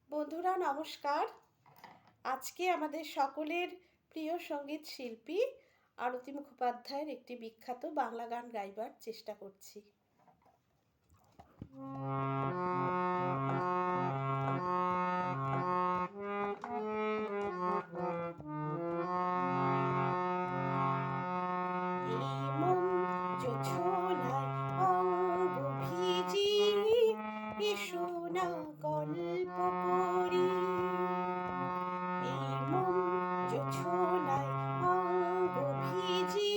বন্ধুরা নমস্কার। আজকে আমাদের সকলের প্রিয় সঙ্গীত শিল্পী আরতি মুখোপাধ্যায়ের একটি বিখ্যাত বাংলা গান গাইবার চেষ্টা করছি। গল্প করি এই মন জোছনায় অঙ্গ ভিজি,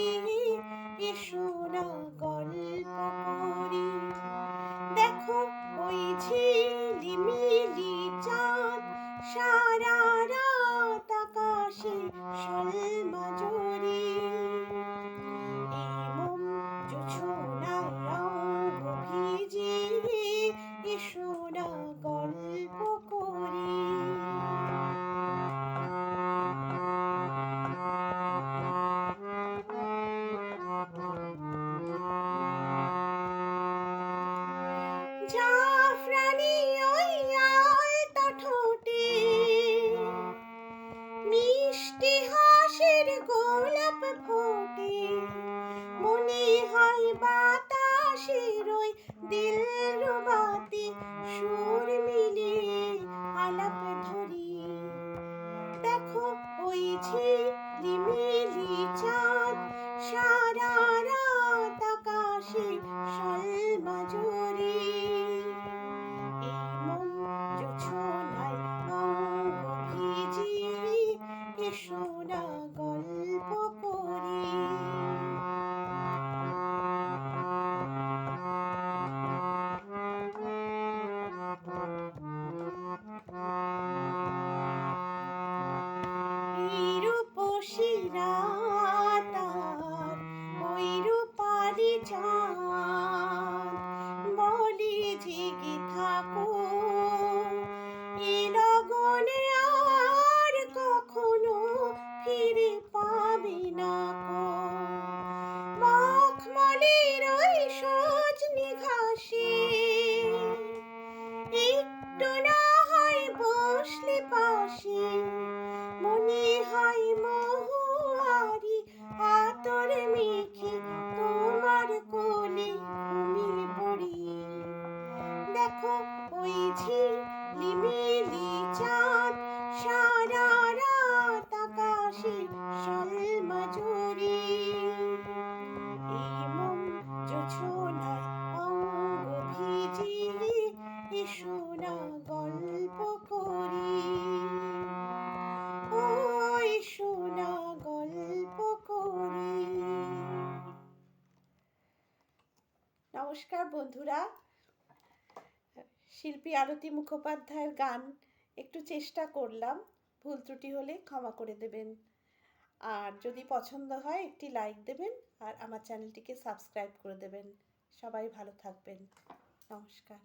এসো না গল্প করি। দেখো ওই ঝিলিমিলি চাঁদ সারা রাত আকাশে শোলমাজরি। এই মন জোছনায় অঙ্গ ভিজি, এসো না গল্প করি। জাফরানি ওই আলতা ঠোঁটে মিষ্টি হাসির গোলাপ ফোটে, মনে হয় বাতাসের ওই দিলরুবাতে সুর মিলে আলাপ ধরি। দেখো ওই ঝিলিমিলি চাঁদ সারা রাত আকাশে শোলমাজরি। এই মন জোছনায় অঙ্গ ভিজি, এসো না গল্প করি। রূপসী রাত আর ওই রূপালি চাঁদ বলি জেগে থাকো, এ লগনে আর কখনো ফিরে পাবে না কো। মখমলের ওই সজনি ঘাসে একটু না হয় বসলে পাশে, মনে হয় মহুয়ারি আতর মেখে তোমার কোলে ঘুমিয়ে পড়ি। দেখো ওই ঝিলিমিলি চাঁদ সারা রাত আকাশে শোলমাজরি। এই মন জোছনায় অঙ্গ ভিজি, এসো না গল্প করি। ও এসো না গল্প করি। নমস্কার বন্ধুরা। শিল্পী আরতি মুখোপাধ্যায়ের গান একটু চেষ্টা করলাম, ভুল ত্রুটি হলে ক্ষমা করে দেবেন। আর যদি পছন্দ হয় একটি লাইক দেবেন আর আমার চ্যানেলটিকে সাবস্ক্রাইব করে দেবেন। সবাই ভালো থাকবেন। নমস্কার।